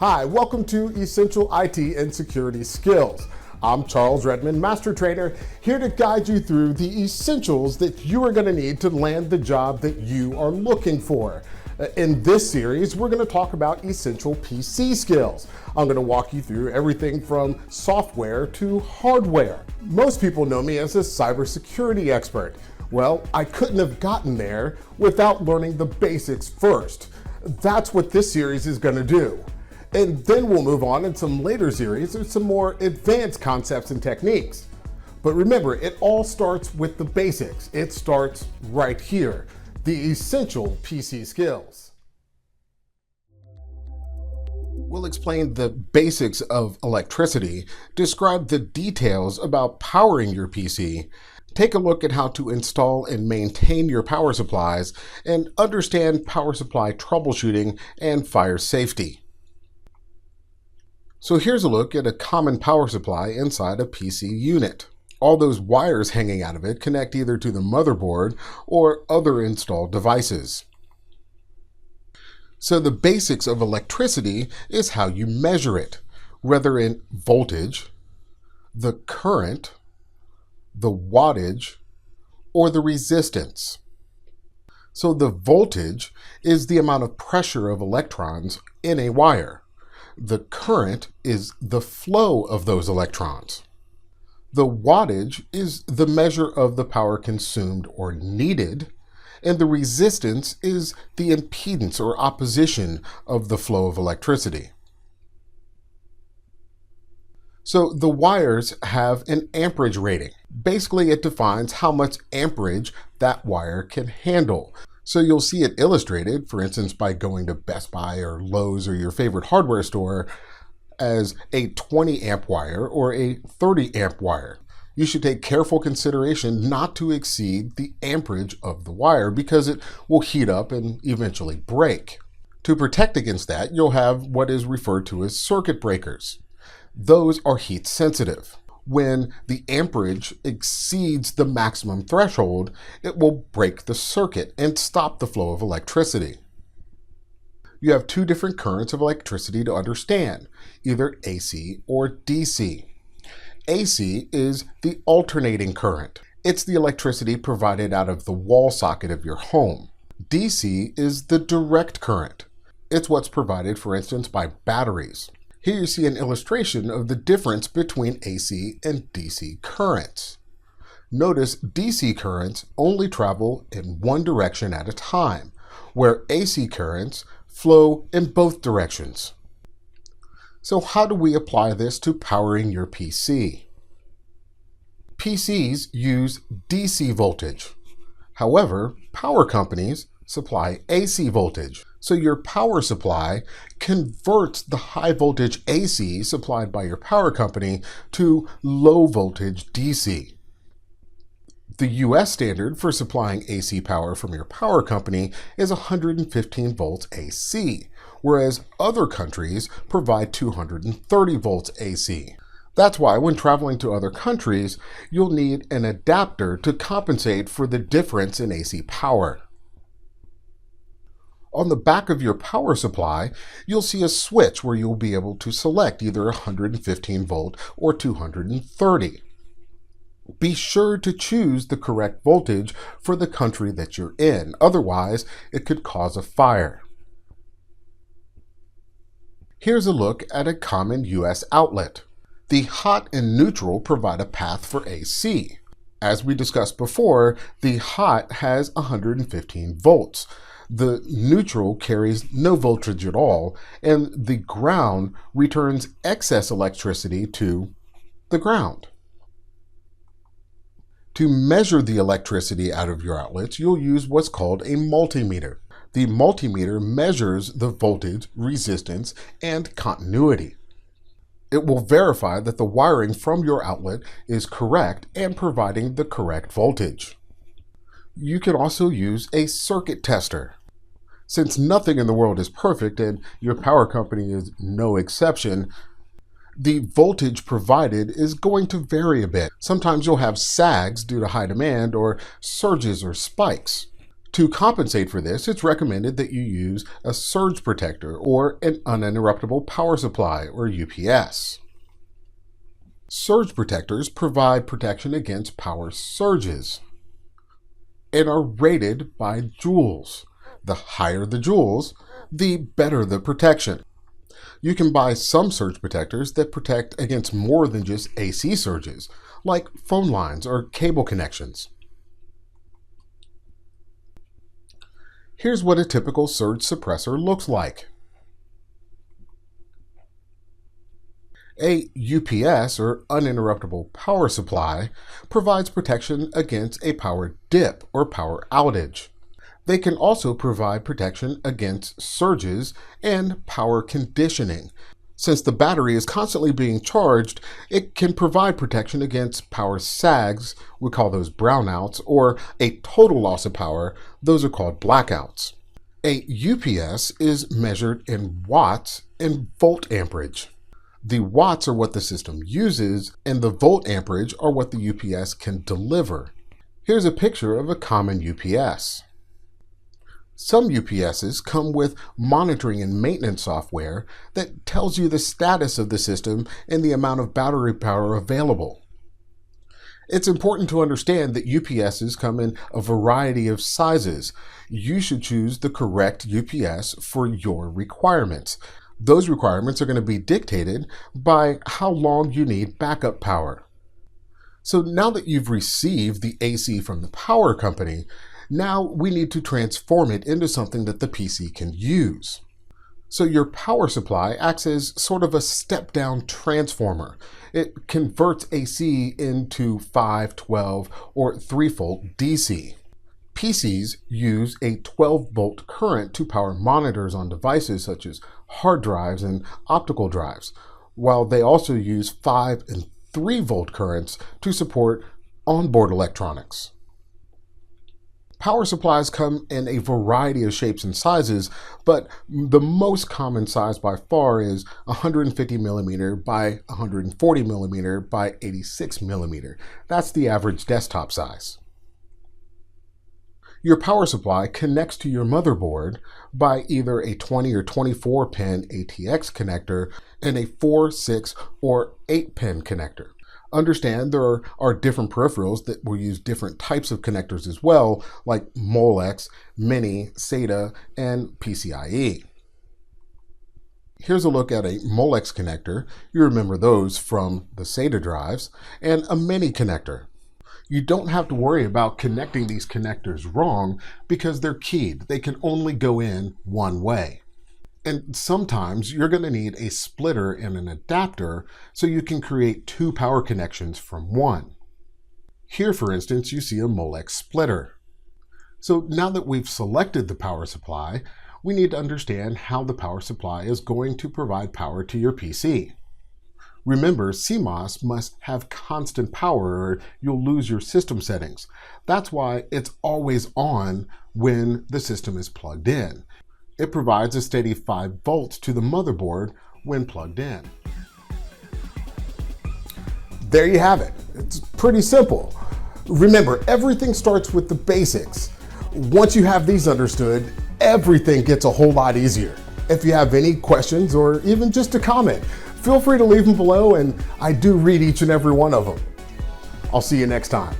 Hi, welcome to Essential IT and Security Skills. I'm Charles Redmond, Master Trader, here to guide you through the essentials that you are going to need to land the job that you are looking for. In this series, we're going to talk about essential PC skills. I'm going to walk you through everything from software to hardware. Most people know me as a cybersecurity expert. Well, I couldn't have gotten there without learning the basics first. That's what this series is going to do. And then we'll move on in some later series with some more advanced concepts and techniques. But remember, it all starts with the basics. It starts right here, the essential PC skills. We'll explain the basics of electricity, describe the details about powering your PC, take a look at how to install and maintain your power supplies, and understand power supply troubleshooting and fire safety. So here's a look at a common power supply inside a PC unit. All those wires hanging out of it connect either to the motherboard or other installed devices. So the basics of electricity is how you measure it, whether in voltage, the current, the wattage, or the resistance. So the voltage is the amount of pressure of electrons in a wire. The current is the flow of those electrons. The wattage is the measure of the power consumed or needed, and the resistance is the impedance or opposition of the flow of electricity. So the wires have an amperage rating. Basically, it defines how much amperage that wire can handle. So you'll see it illustrated, for instance, by going to Best Buy or Lowe's or your favorite hardware store as a 20 amp wire or a 30 amp wire. You should take careful consideration not to exceed the amperage of the wire because it will heat up and eventually break. To protect against that, you'll have what is referred to as circuit breakers. Those are heat sensitive. When the amperage exceeds the maximum threshold, it will break the circuit and stop the flow of electricity. You have two different currents of electricity to understand, either AC or DC. AC is the alternating current. It's the electricity provided out of the wall socket of your home. DC is the direct current. It's what's provided, for instance, by batteries. Here you see an illustration of the difference between AC and DC currents. Notice DC currents only travel in one direction at a time, where AC currents flow in both directions. So how do we apply this to powering your PC? PCs use DC voltage. However, power companies supply AC voltage. So your power supply converts the high voltage AC supplied by your power company to low voltage DC. The US standard for supplying AC power from your power company is 115 volts AC, whereas other countries provide 230 volts AC. That's why when traveling to other countries, you'll need an adapter to compensate for the difference in AC power. On the back of your power supply, you'll see a switch where you'll be able to select either 115 volt or 230. Be sure to choose the correct voltage for the country that you're in, otherwise it could cause a fire. Here's a look at a common US outlet. The hot and neutral provide a path for AC. As we discussed before, the hot has 115 volts. The neutral carries no voltage at all, and the ground returns excess electricity to the ground. To measure the electricity out of your outlets, you'll use what's called a multimeter. The multimeter measures the voltage, resistance, and continuity. It will verify that the wiring from your outlet is correct and providing the correct voltage. You can also use a circuit tester. Since nothing in the world is perfect and your power company is no exception, the voltage provided is going to vary a bit. Sometimes you'll have sags due to high demand or surges or spikes. To compensate for this, it's recommended that you use a surge protector or an uninterruptible power supply or UPS. Surge protectors provide protection against power surges and are rated by joules. The higher the joules, the better the protection. You can buy some surge protectors that protect against more than just AC surges, like phone lines or cable connections. Here's what a typical surge suppressor looks like. A UPS, or uninterruptible power supply, provides protection against a power dip or power outage. They can also provide protection against surges and power conditioning. Since the battery is constantly being charged, it can provide protection against power sags, we call those brownouts, or a total loss of power, those are called blackouts. A UPS is measured in watts and volt amperage. The watts are what the system uses, and the volt amperage are what the UPS can deliver. Here's a picture of a common UPS. Some UPSs come with monitoring and maintenance software that tells you the status of the system and the amount of battery power available. It's important to understand that UPSs come in a variety of sizes. You should choose the correct UPS for your requirements. Those requirements are going to be dictated by how long you need backup power. So now that you've received the AC from the power company, now we need to transform it into something that the PC can use. So your power supply acts as sort of a step-down transformer. It converts AC into 5, 12, or 3-volt DC. PCs use a 12-volt current to power monitors on devices such as hard drives and optical drives, while they also use 5 and 3-volt currents to support onboard electronics. Power supplies come in a variety of shapes and sizes, but the most common size by far is 150 millimeter by 140 millimeter by 86 millimeter. That's the average desktop size. Your power supply connects to your motherboard by either a 20 or 24 pin ATX connector and a 4, 6, or 8 pin connector. Understand there are different peripherals that will use different types of connectors as well, like Molex, Mini, SATA, and PCIe. Here's a look at a Molex connector. You remember those from the SATA drives, and a Mini connector. You don't have to worry about connecting these connectors wrong because they're keyed. They can only go in one way. And sometimes you're going to need a splitter and an adapter so you can create 2 power connections from one. Here, for instance, you see a Molex splitter. So now that we've selected the power supply, we need to understand how the power supply is going to provide power to your PC. Remember, CMOS must have constant power or you'll lose your system settings. That's why it's always on when the system is plugged in. It provides a steady 5 volts to the motherboard when plugged in. There you have it. It's pretty simple. Remember, everything starts with the basics. Once you have these understood, everything gets a whole lot easier. If you have any questions or even just a comment, feel free to leave them below, and I do read each and every one of them. I'll see you next time.